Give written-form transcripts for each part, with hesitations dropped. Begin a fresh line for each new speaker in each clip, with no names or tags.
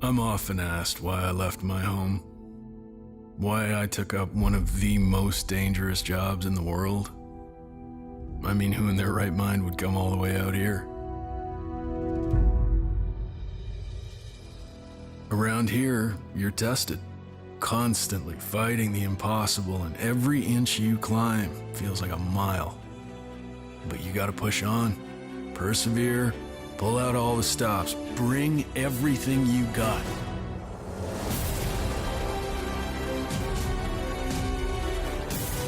I'm often asked why I left my home. Why I took up one of the most dangerous jobs in the world. I mean, who in their right mind would come all the way out here? Around here, you're tested. Constantly fighting the impossible, and every inch you climb feels like a mile. But you gotta push on, persevere, pull out all the stops, bring everything you got.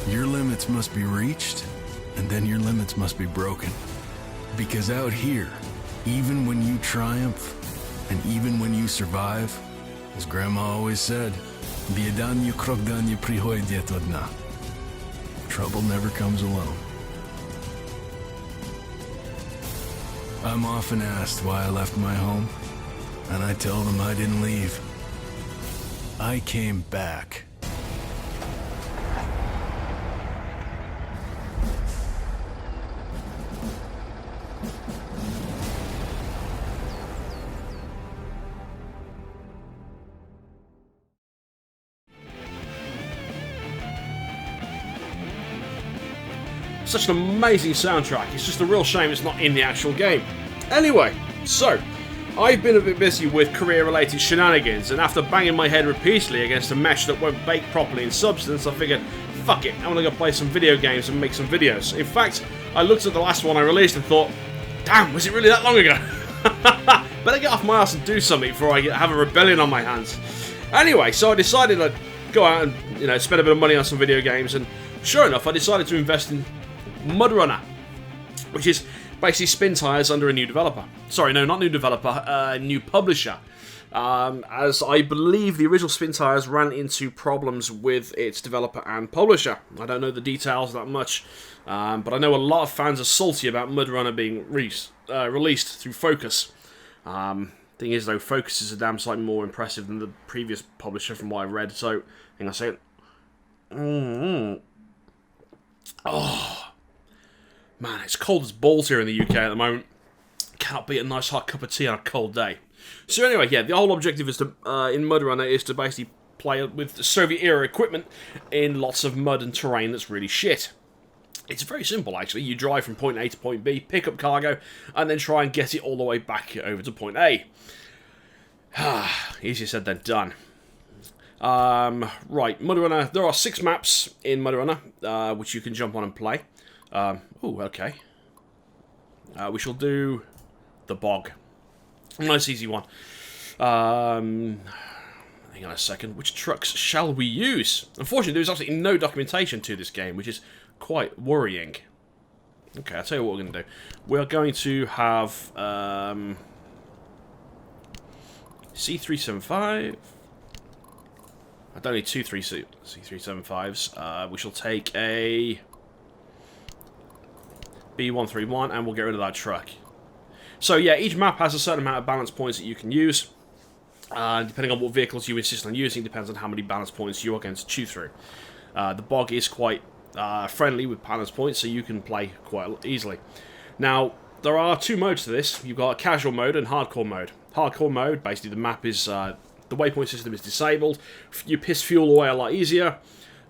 Your limits must be reached, and then your limits must be broken. Because out here, even when you triumph, and even when you survive, as Grandma always said, "Biedanyu krokdanyu prihoydet odna." Trouble never comes alone. I'm often asked why I left my home, and I tell them I didn't leave. I came back.
Such an amazing soundtrack. It's just a real shame it's not in the actual game. Anyway, so I've been a bit busy with career-related shenanigans, and after banging my head repeatedly against a mesh that won't bake properly in substance, I figured, fuck it, I'm gonna go play some video games and make some videos. In fact, I looked at the last one I released and thought, damn, was it really that long ago? Better get off my ass and do something before I have a rebellion on my hands. Anyway, so I decided I'd go out and spend a bit of money on some video games, and sure enough, I decided to invest in MudRunner, which is basically Spintires under a new developer. Sorry, no, not new developer, new publisher. As I believe the original Spintires ran into problems with its developer and publisher. I don't know the details that much, but I know a lot of fans are salty about MudRunner being released through Focus. Thing is, though, Focus is a damn sight more impressive than the previous publisher from what I've read, so hang on a second. Oh, man, it's cold as balls here in the UK at the moment. Cannot beat a nice hot cup of tea on a cold day. So anyway, yeah, the whole objective is to in MudRunner is to basically play with Soviet-era equipment in lots of mud and terrain that's really shit. It's very simple, actually. You drive from point A to point B, pick up cargo, and then try and get it all the way back over to point A. Easier said than done. Right, MudRunner. There are 6 maps in MudRunner, which you can jump on and play. Okay. We shall do the bog. A nice easy one. Hang on a second. Which trucks shall we use? Unfortunately, there is absolutely no documentation to this game, which is quite worrying. Okay, I'll tell you what we're going to do. We're going to have C375. I don't need 2 C375s. We shall take a B131 and we'll get rid of that truck. So yeah, each map has a certain amount of balance points that you can use. Depending on what vehicles you insist on using, depends on how many balance points you are going to chew through. The bog is quite friendly with balance points, so you can play quite easily. Now, there are 2 modes to this. You've got casual mode and hardcore mode. Hardcore mode, basically the map is, the waypoint system is disabled. You piss fuel away a lot easier.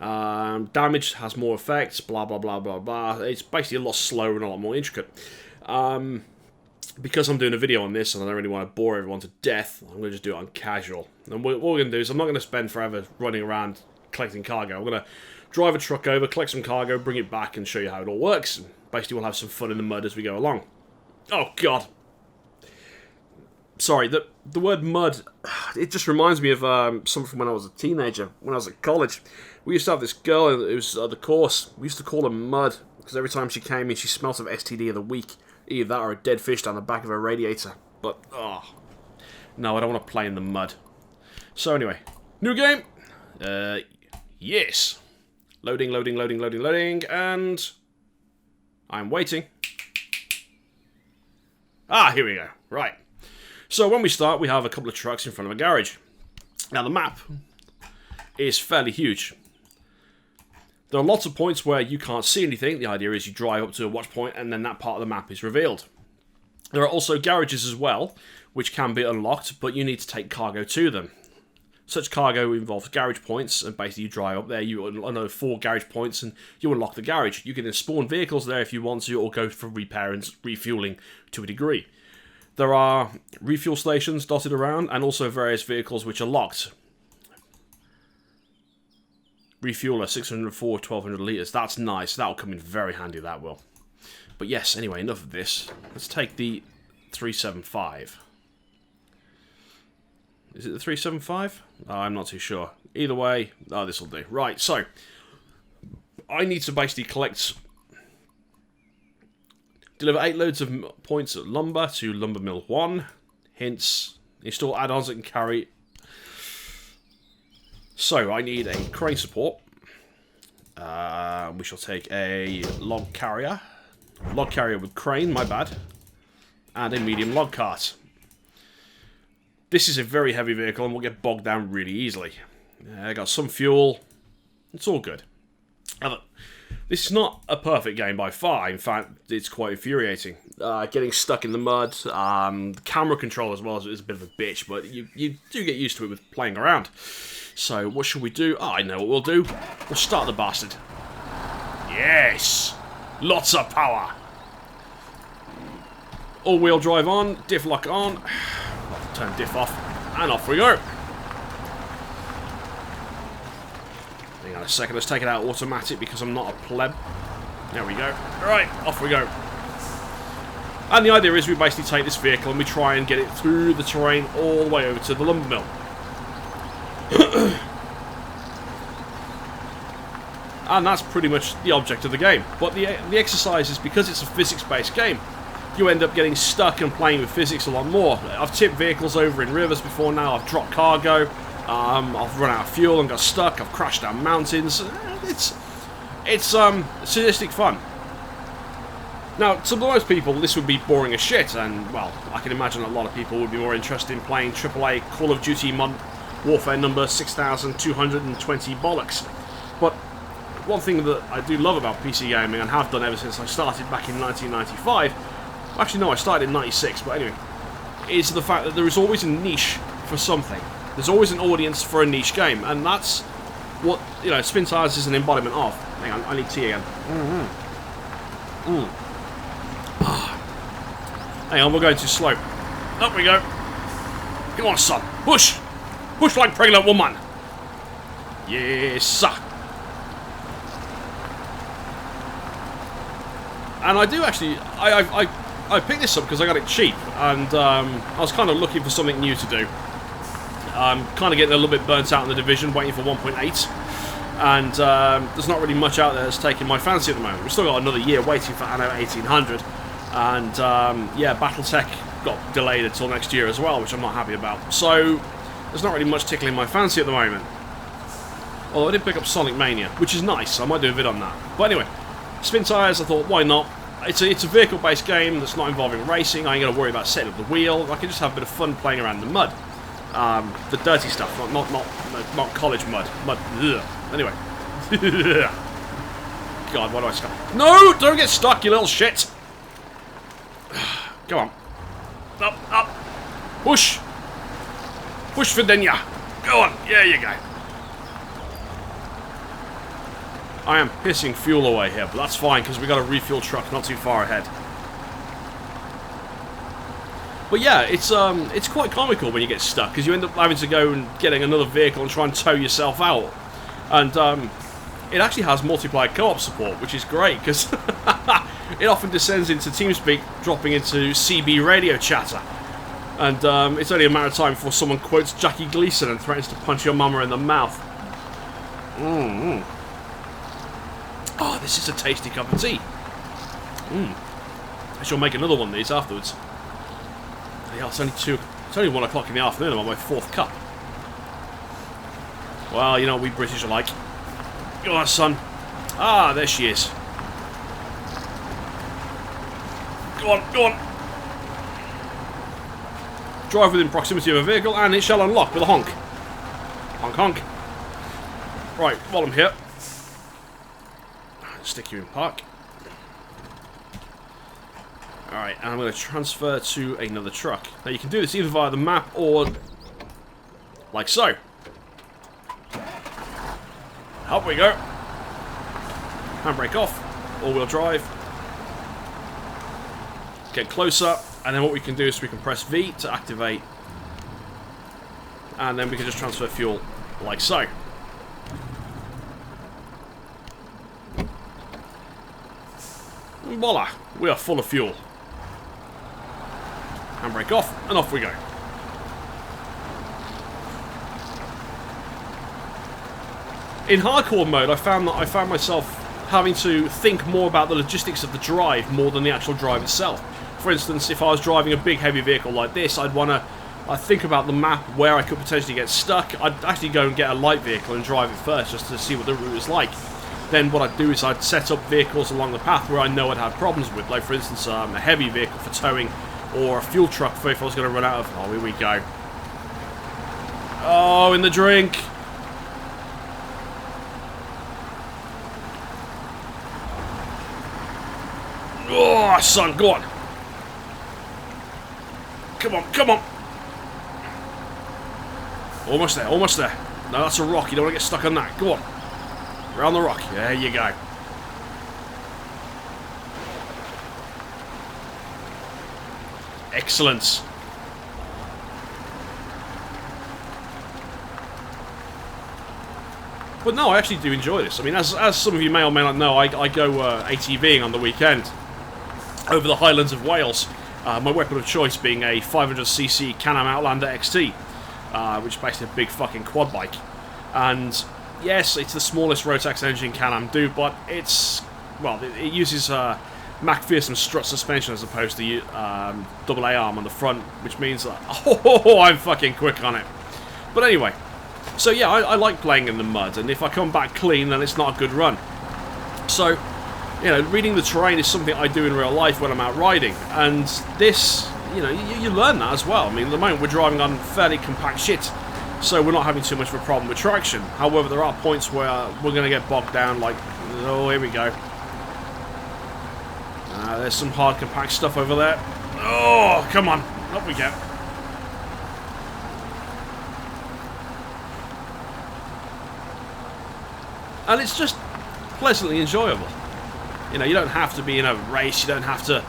Damage has more effects, blah blah blah blah blah. It's basically a lot slower and a lot more intricate. Because I'm doing a video on this and I don't really want to bore everyone to death, I'm going to just do it on casual. And what we're going to do is I'm not going to spend forever running around collecting cargo. I'm going to drive a truck over, collect some cargo, bring it back and show you how it all works. And basically we'll have some fun in the mud as we go along. Oh god. Sorry, the word mud, it just reminds me of something from when I was a teenager, when I was at college. We used to have this girl who was at the course. We used to call her Mud, because every time she came in, she smelt of STD of the week. Either that or a dead fish down the back of her radiator. But, no, I don't want to play in the mud. So anyway, new game. Yes. Loading, loading, loading, loading, loading, and I'm waiting. Here we go. Right. So when we start, we have a couple of trucks in front of a garage. Now the map is fairly huge. There are lots of points where you can't see anything. The idea is you drive up to a watch point and then that part of the map is revealed. There are also garages as well, which can be unlocked, but you need to take cargo to them. Such cargo involves garage points, and basically you drive up there, you unload 4 garage points, and you unlock the garage. You can then spawn vehicles there if you want to, or go for repair and refueling to a degree. There are refuel stations dotted around, and also various vehicles which are locked. Refueler, 604, 1200 litres. That's nice. That'll come in very handy, that will. But yes, anyway, enough of this. Let's take the 375. Is it the 375? Oh, I'm not too sure. Either way, this will do. Right, so I need to basically deliver 8 loads of points of lumber to Lumber Mill 1. Hints, install add-ons that can carry. So I need a crane support. We shall take a log carrier with crane, my bad, and a medium log cart. This is a very heavy vehicle and will get bogged down really easily. I got some fuel. It's all good. This is not a perfect game by far. In fact, it's quite infuriating. Getting stuck in the mud. Camera control as well is a bit of a bitch, but you do get used to it with playing around. So what should we do? Oh, I know what we'll do. We'll start the bastard. Yes! Lots of power! All-wheel drive on. Diff lock on. Turn diff off, and off we go. Hang on a second, let's take it out automatic because I'm not a pleb. There we go. Alright, off we go. And the idea is we basically take this vehicle and we try and get it through the terrain all the way over to the lumber mill. And that's pretty much the object of the game. But the exercise is, because it's a physics-based game, you end up getting stuck and playing with physics a lot more. I've tipped vehicles over in rivers before now, I've dropped cargo, I've run out of fuel and got stuck, I've crashed down mountains. It's sadistic fun. Now, to most people, this would be boring as shit, and, well, I can imagine a lot of people would be more interested in playing AAA Call of Duty Modern Warfare number 6220 bollocks. But one thing that I do love about PC gaming, and have done ever since I started back in 1995, actually no, I started in 96, but anyway, is the fact that there is always a niche for something. There's always an audience for a niche game, and that's what, you know, Spintires is an embodiment of. Hang on, I need tea again. Hang on, we're going too slow. Up we go. Come on, son. Push! Push like pregnant woman! Yes, sir. And I do actually, I picked this up because I got it cheap, and I was kind of looking for something new to do. I'm kind of getting a little bit burnt out in the Division, waiting for 1.8, and there's not really much out there that's taking my fancy at the moment. We've still got another year waiting for Anno 1800, and yeah, Battletech got delayed until next year as well, which I'm not happy about. So there's not really much tickling my fancy at the moment. Although I did pick up Sonic Mania, which is nice. I might do a vid on that. But anyway, Spintires, I thought, why not? It's a vehicle-based game that's not involving racing. I ain't got to worry about setting up the wheel. I can just have a bit of fun playing around in the mud. The dirty stuff, not college mud. Ugh. Anyway. God, why do I stop? No! Don't get stuck, you little shit! Come on. Up, up. Push! Push for Dinya. Go on, there you go. I am pissing fuel away here, but that's fine because we got a refuel truck not too far ahead. But yeah, it's quite comical when you get stuck because you end up having to go and getting another vehicle and try and tow yourself out. And it actually has multiplayer co-op support, which is great because it often descends into TeamSpeak, dropping into CB radio chatter. And it's only a matter of time before someone quotes Jackie Gleason and threatens to punch your mama in the mouth. Oh, this is a tasty cup of tea. I shall make another one of these afterwards. Yeah, it's only 1 o'clock in the afternoon. I'm on my 4th cup. Well, you know what we British are like. Go on, son. Ah, there she is. Go on, go on. Drive within proximity of a vehicle and it shall unlock with a honk. Honk, honk. Right, while I'm here, stick you in park. Alright, and I'm going to transfer to another truck. Now you can do this either via the map or like so. Up we go. Handbrake off. All-wheel drive. Get closer. And then what we can do is we can press V to activate. And then we can just transfer fuel like so. Voila. We are full of fuel. Handbrake off. And off we go. In hardcore mode, I found myself having to think more about the logistics of the drive more than the actual drive itself. For instance, if I was driving a big heavy vehicle like this, I'd want to think about the map where I could potentially get stuck. I'd actually go and get a light vehicle and drive it first just to see what the route is like. Then what I'd do is I'd set up vehicles along the path where I know I'd have problems with, like for instance a heavy vehicle for towing or a fuel truck for if I was going to run out of... Oh, here we go. Oh, in the drink. Oh, son, go on. Come on, come on. Almost there, almost there. No, that's a rock. You don't want to get stuck on that. Go on. Around the rock. There you go. Excellent. But no, I actually do enjoy this. I mean, as some of you may or may not know, I go ATVing on the weekend over the Highlands of Wales. My weapon of choice being a 500cc Can-Am Outlander XT, which is basically a big fucking quad bike. And yes, it's the smallest Rotax engine Can-Am do, but it's, well, it uses McPherson strut suspension as opposed to double A arm on the front, which means that, oh, I'm fucking quick on it. But anyway, so yeah, I like playing in the mud, and if I come back clean, then it's not a good run. So, you know, reading the terrain is something I do in real life when I'm out riding, and this, you know, you learn that as well. I mean, at the moment we're driving on fairly compact shit, so we're not having too much of a problem with traction. However, there are points where we're going to get bogged down, like, oh, here we go. There's some hard compact stuff over there. Oh, come on, up we go. And it's just pleasantly enjoyable. You know, you don't have to be in a race, you don't have to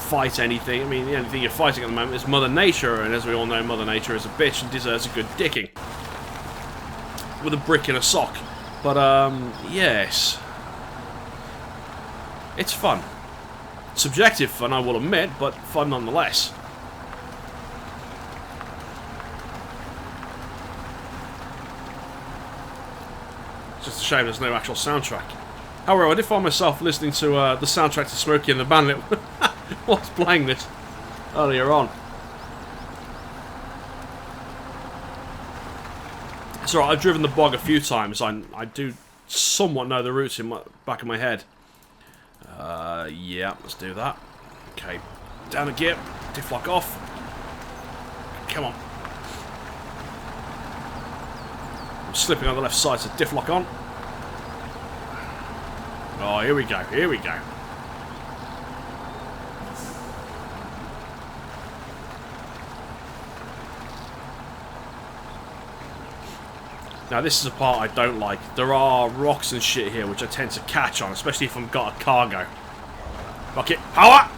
fight anything. I mean, the only thing you're fighting at the moment is Mother Nature, and as we all know, Mother Nature is a bitch and deserves a good dicking. With a brick in a sock. But, yes. It's fun. Subjective fun, I will admit, but fun nonetheless. It's just a shame there's no actual soundtrack. However, I did find myself listening to the soundtrack to Smokey and the Bandit whilst playing this earlier on. It's alright, I've driven the bog a few times. I do somewhat know the routes in my back of my head. Yeah, let's do that. Okay, down a gear, diff lock off. Come on. I'm slipping on the left side, so diff lock on. Oh, here we go, here we go. Now this is a part I don't like. There are rocks and shit here which I tend to catch on, especially if I've got a cargo. Rocket, power!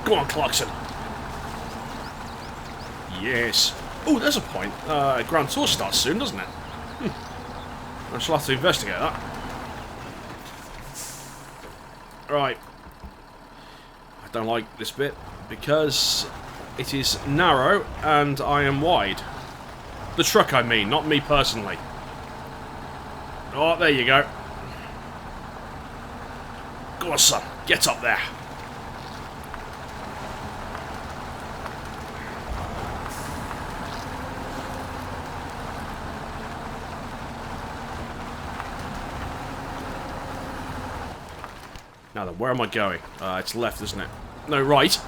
Go on, Clarkson. Yes. Oh, there's a point. Grand Tour starts soon, doesn't it? I shall have to investigate that. Right. I don't like this bit because it is narrow and I am wide. The truck, I mean, not me personally. Oh, there you go. Go on, son. Get up there. Now then, where am I going? It's left, isn't it? No, right.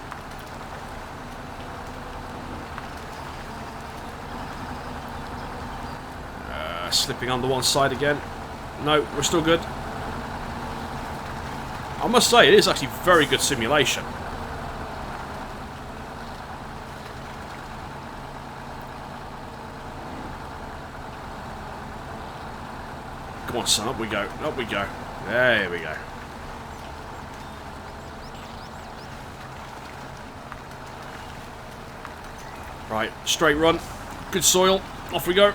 Slipping on the one side again. No, we're still good. I must say, it is actually very good simulation. Come on, son, up we go. Up we go. There we go. Right, straight run. Good soil. Off we go.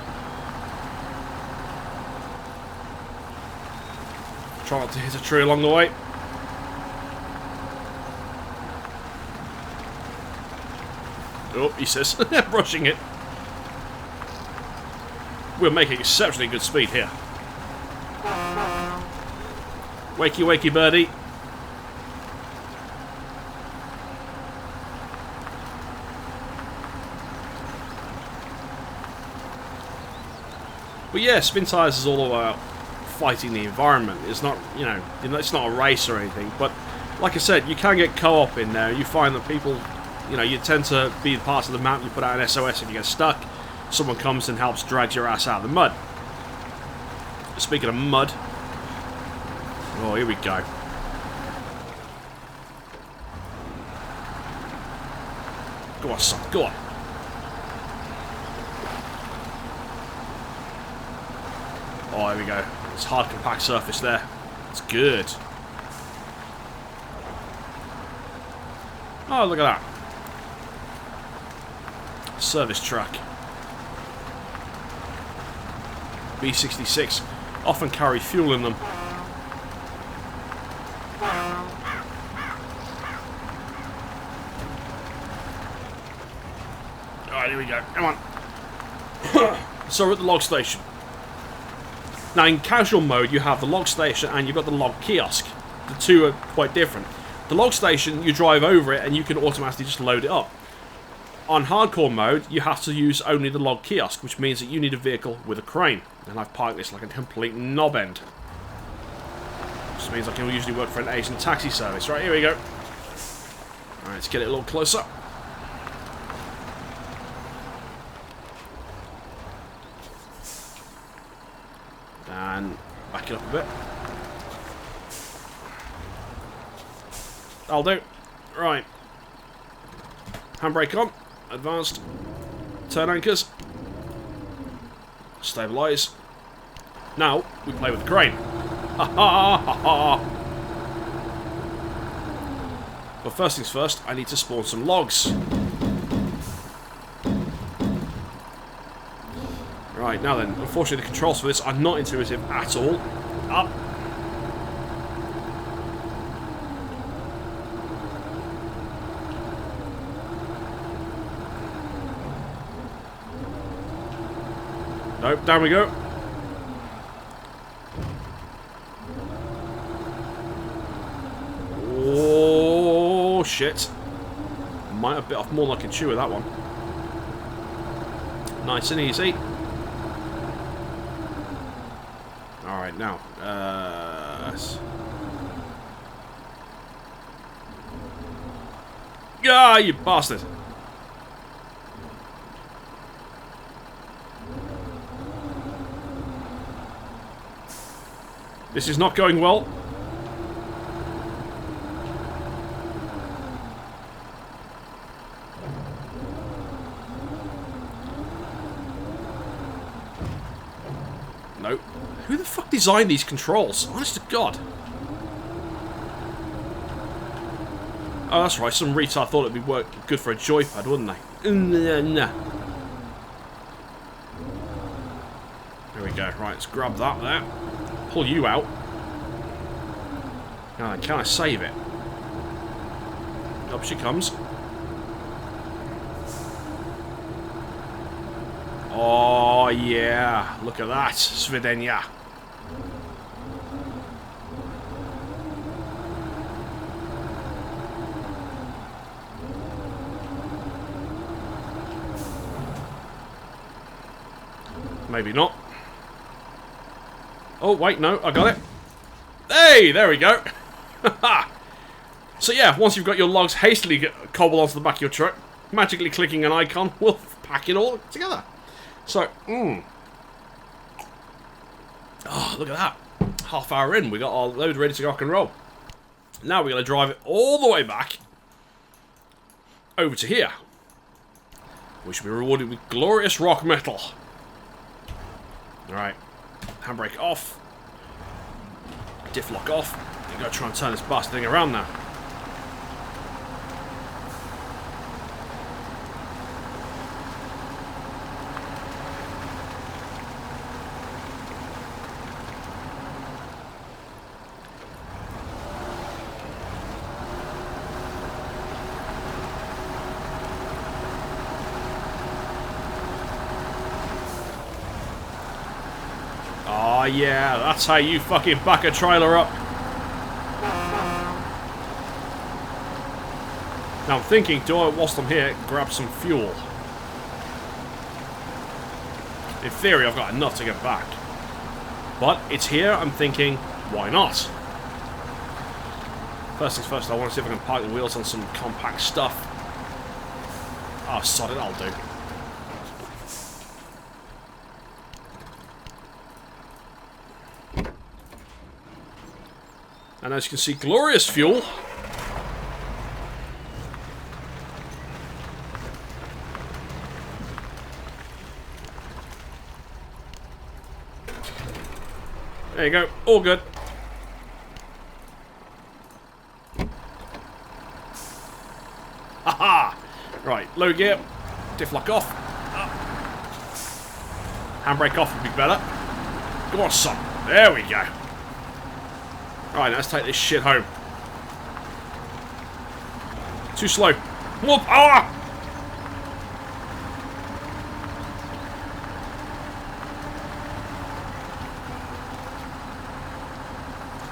Try not to hit a tree along the way. Oh, he says, brushing it. We're making exceptionally good speed here. Wakey, wakey, birdie. But yeah, Spintires is all about fighting the environment. It's not, you know, it's not a race or anything. But like I said, you can get co-op in there. You find that people, you know, you tend to be part of the map. You put out an SOS if you get stuck. Someone comes and helps drag your ass out of the mud. Speaking of mud, oh, here we go. Go on, son, go on. Oh, here we go. It's hard compact surface there. It's good. Oh, look at that. Service truck. B66 often carry fuel in them. Alright, here we go. Come on. So we're at the log station. Now in casual mode you have the log station and you've got the log kiosk. The two are quite different. The log station, you drive over it and you can automatically just load it up. On hardcore mode, you have to use only the log kiosk, which means that you need a vehicle with a crane. And I've parked this like a complete knobend. Which means I can usually work for an Asian taxi service. Right, here we go. Alright, let's get it a little closer. And back it up a bit. That'll do. Right. Handbrake on. Advanced. Turn anchors. Stabilise. Now, we play with the crane. Ha ha ha ha! But first things first, I need to spawn some logs. Right, now then, unfortunately the controls for this are not intuitive at all. Up. Nope, down we go. Oh, shit. Might have bit off more than I can chew with that one. Nice and easy. Alright, now. Ah, you bastard. This is not going well. Nope. Who the fuck designed these controls? Honest to God. Oh, that's right. Some retard thought it'd be good for a joypad, wouldn't they? Nah. There we go. Right, let's grab that there. Pull you out. Now then, can I save it? Up she comes. Oh yeah, look at that, Svidenya. Maybe not. Oh, wait, no, I got it. Hey, there we go. So yeah, once you've got your logs hastily cobbled onto the back of your truck, magically clicking an icon will pack it all together. So, Oh, look at that. Half hour in, we got our load ready to rock and roll. Now we're going to drive it all the way back over to here. We should be rewarded with glorious rock metal. Alright. Handbrake off. Diff lock off. We've got to try and turn this bastard thing around now. Oh yeah, that's how you fucking back a trailer up. Now I'm thinking, do I, whilst I'm here, grab some fuel? In theory, I've got enough to get back. But it's here, I'm thinking, why not? First things first, I want to see if I can park the wheels on some compact stuff. Oh, sod it, I'll do. And as you can see, glorious fuel. There you go, all good. Haha! Right, low gear, diff lock off. Handbrake off would be better. Come on, son. There we go. Right, let's take this shit home. Too slow. More power!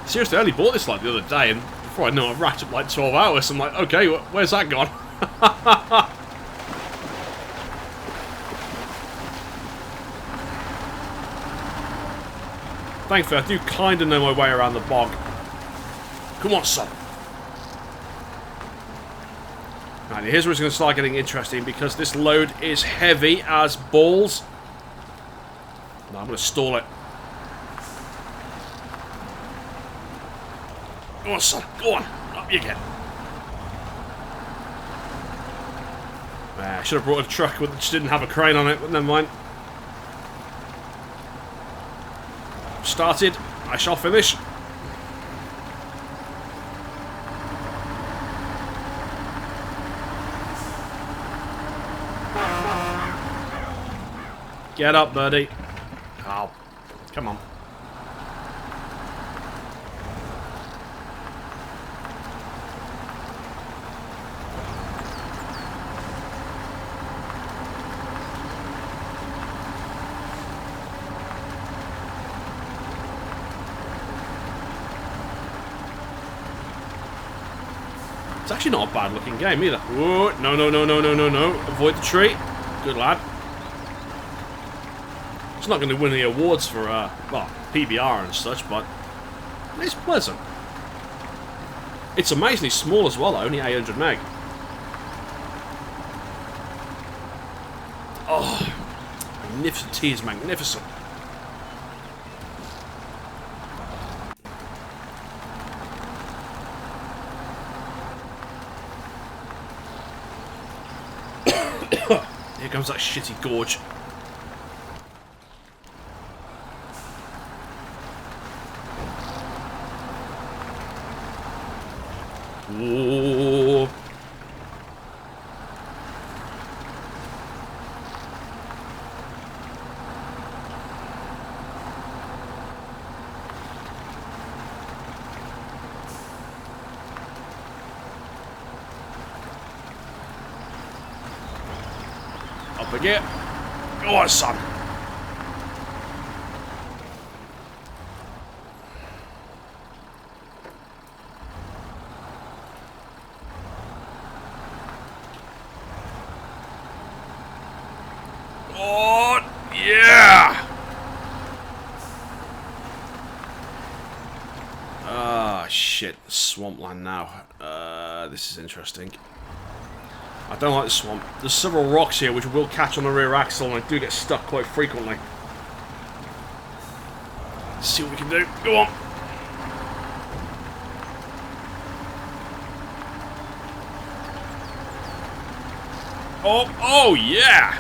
Seriously, I only bought this like the other day, and before I know I've racked up like 12 hours. I'm like, okay, where's that gone? Thankfully, I do kind of know my way around the bog. Come on, son. Right, here's where it's going to start getting interesting, because this load is heavy as balls. No, I'm going to stall it. Go on, son. Go on. Up you get. I should have brought a truck which didn't have a crane on it, but never mind. Started. I shall finish. Get up, birdie. Oh, come on. It's actually not a bad looking game either. Whoa, no, no, no, no, no, no, no. Avoid the tree. Good lad. It's not going to win any awards for, well, PBR and such, but it's pleasant. It's amazingly small as well, though, only 800 meg. Oh, magnificent. Tea is magnificent. Here comes that shitty gorge. Whoa. Up again. Go on, son. Oh, yeah! Ah, shit. Swampland now. This is interesting. I don't like the swamp. There's several rocks here which will catch on the rear axle, and I do get stuck quite frequently. Let's see what we can do. Go on. Oh, yeah!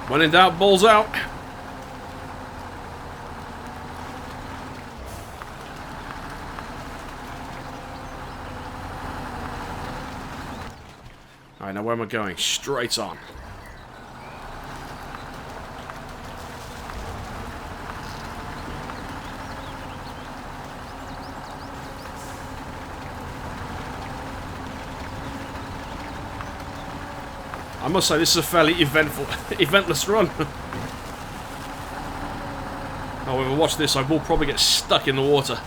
When in doubt, balls out. Alright, now where am I going? Straight on. I must say, this is a fairly eventless run. However, watch this, I will probably get stuck in the water.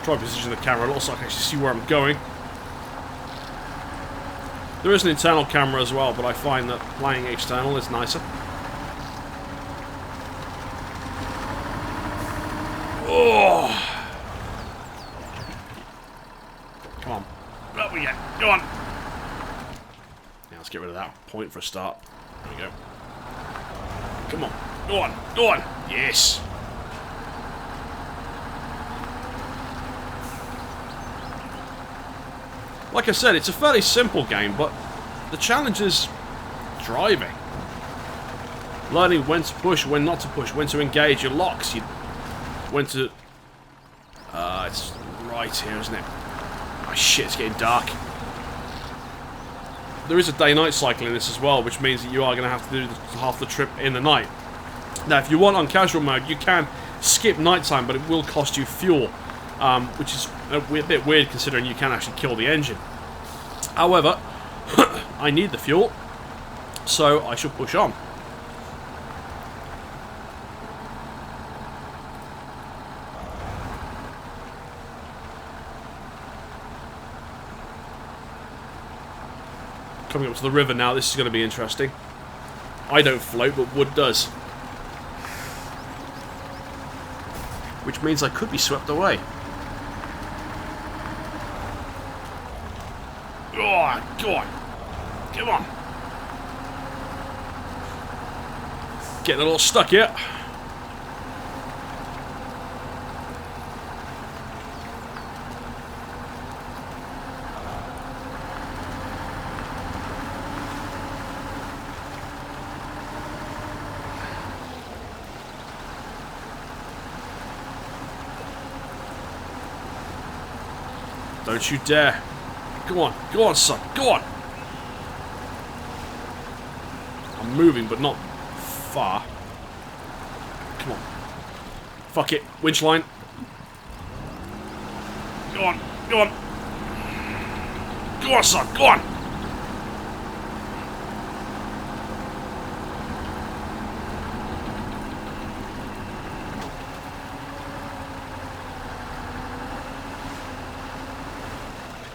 Try to position the camera so I can actually see where I'm going. There is an internal camera as well, but I find that playing external is nicer. Oh! Come on. Up we get. Go on. Yeah, let's get rid of that point for a start. There we go. Come on. Go on. Go on. Yes. Like I said, it's a fairly simple game, but the challenge is driving. Learning when to push, when not to push, when to engage your locks, when to... it's right here, isn't it? Oh shit, it's getting dark. There is a day-night cycle in this as well, which means that you are going to have to do half the trip in the night. Now, if you want on casual mode, you can skip nighttime, but it will cost you fuel. Which is a bit weird considering you can actually kill the engine. However, I need the fuel, so I shall push on. Coming up to the river now, this is going to be interesting. I don't float, but wood does. Which means I could be swept away. Oh, go on. Come on. Getting a little stuck here. Don't you dare. Go on, son, go on! I'm moving, but not far. Come on. Fuck it, winch line. Go on, go on! Go on, son, go on!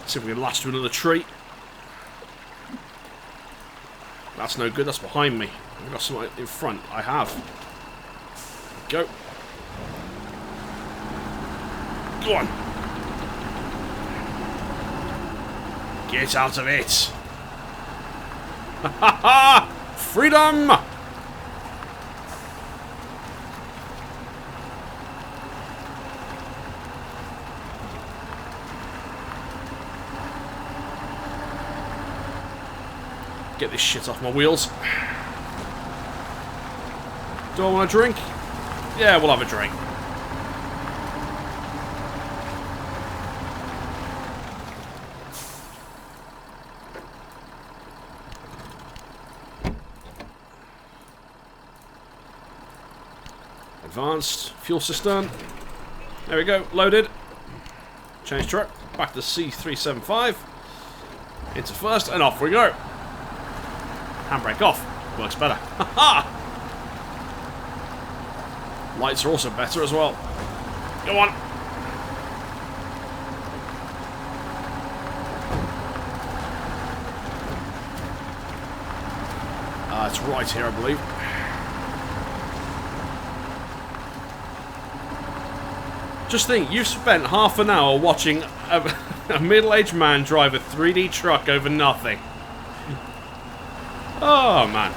See if we can lash to another tree. That's no good, that's behind me. I've got something in front. I have. Go. Go on. Get out of it. Ha ha ha! Freedom! Get this shit off my wheels. Do I want a drink? Yeah, we'll have a drink. Advanced fuel cistern. There we go, loaded. Change truck, back to C375. Into first, and off we go. Handbrake off. Works better. Ha-ha! Lights are also better as well. Go on. That's right here, I believe. Just think, you've spent half an hour watching a middle-aged man drive a 3D truck over nothing. Oh, man.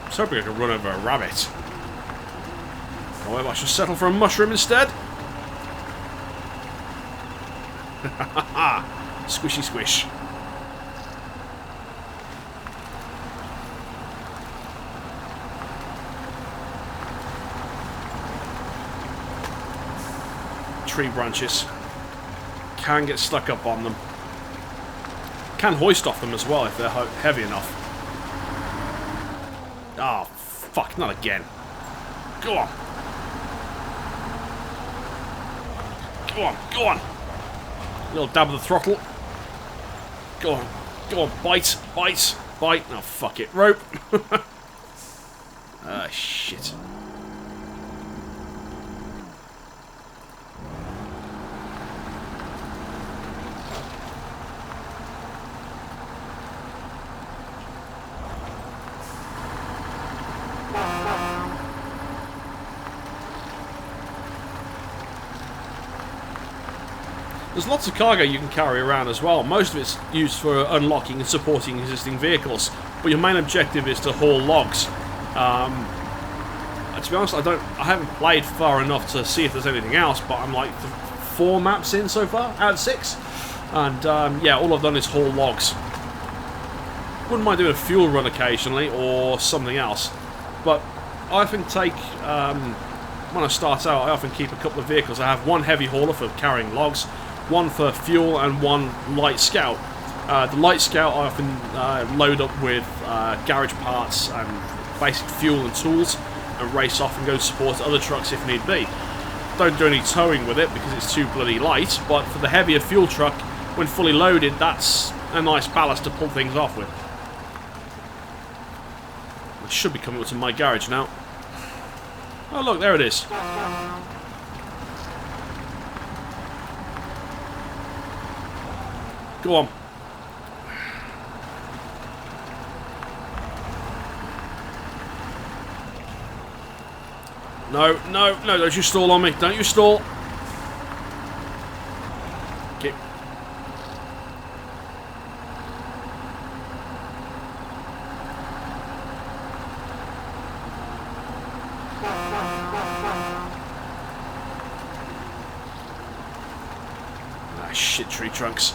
I was hoping I could run over a rabbit. Oh, maybe I should settle for a mushroom instead. Squishy squish. Tree branches. Can get stuck up on them. Can hoist off them as well if they're heavy enough. Oh, fuck, not again. Go on. Go on, go on. Little dab of the throttle. Go on, go on, bite, bite, bite. Oh, fuck it. Rope. Ah, shit. There's lots of cargo you can carry around as well. Most of it's used for unlocking and supporting existing vehicles, but your main objective is to haul logs. To be honest, I haven't played far enough to see if there's anything else, but I'm like 4 maps in so far out of 6, and yeah, all I've done is haul logs. Wouldn't mind doing a fuel run occasionally or something else, but I often take when I start out, I often keep a couple of vehicles. I have one heavy hauler for carrying logs, one for fuel, and one light scout. The light scout I often load up with garage parts and basic fuel and tools and race off and go support other trucks if need be. Don't do any towing with it because it's too bloody light, but for the heavier fuel truck, when fully loaded, that's a nice ballast to pull things off with. It should be coming up to my garage now. Oh look, there it is. Go on. No, no, no, don't you stall on me. Don't you stall. Okay. Ah, shit, tree trunks.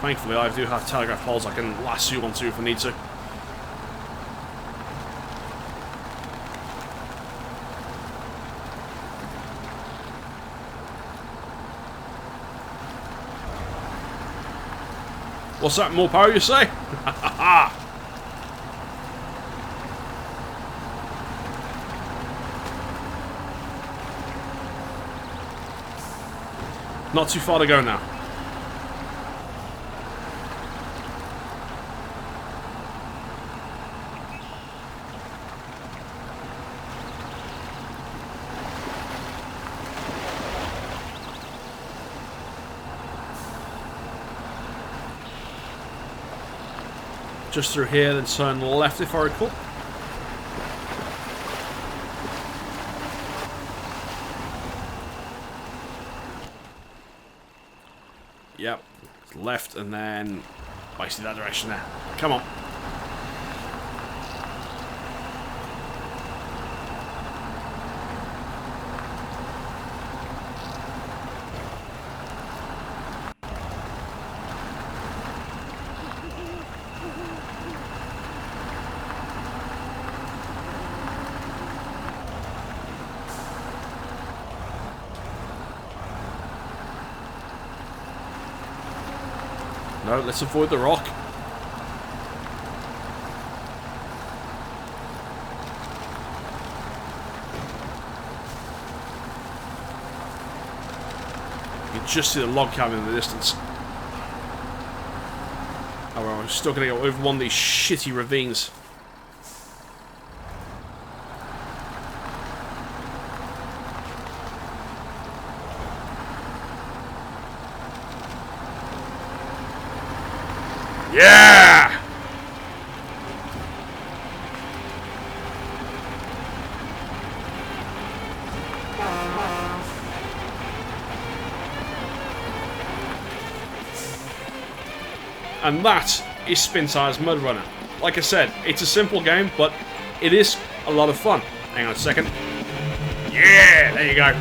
Thankfully, I do have telegraph poles I can lasso onto if I need to. What's that? More power, you say? Not too far to go now. Just through here, then turn left if I recall. Yep, left and then basically that direction there. Come on. No, let's avoid the rock. You can just see the log cabin in the distance. Oh, well, I'm still going to go over one of these shitty ravines. Yeah! And that is Spintires MudRunner. Like I said, it's a simple game, but it is a lot of fun. Hang on a second. Yeah, there you go.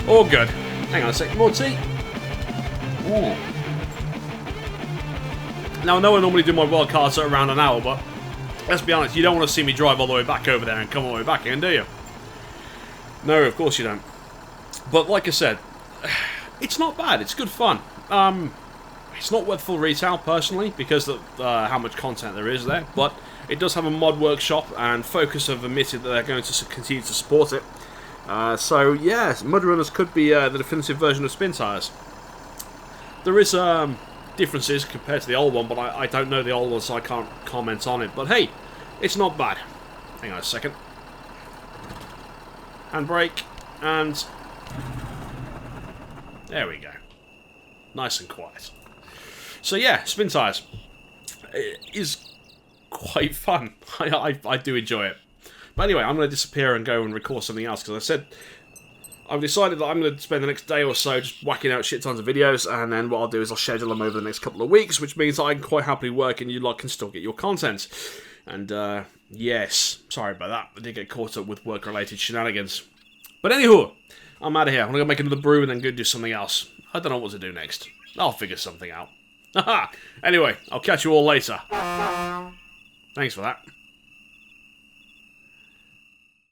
All good. Hang on a second, more tea. Ooh. Now I know I normally do my wildcards at around an hour, but let's be honest, you don't want to see me drive all the way back over there and come all the way back in, do you? No, of course you don't. But like I said, it's not bad. It's good fun. It's not worth full retail, personally, because of how much content there is there. But it does have a mod workshop, and Focus have admitted that they're going to continue to support it. So, yeah, MudRunners could be the definitive version of Spintires. There is differences compared to the old one, but I don't know the old one, so I can't comment on it. But hey, it's not bad. Hang on a second. Handbrake, and there we go. Nice and quiet. So yeah, Spintires is quite fun. I do enjoy it. But anyway, I'm going to disappear and go and record something else, because I said I've decided that I'm going to spend the next day or so just whacking out shit tons of videos, and then what I'll do is I'll schedule them over the next couple of weeks, which means I can quite happily work and you lot can still get your content. And yes, sorry about that. I did get caught up with work-related shenanigans. But anywho, I'm out of here. I'm going to go make another brew and then go do something else. I don't know what to do next. I'll figure something out. Haha. Anyway, I'll catch you all later. Thanks for that.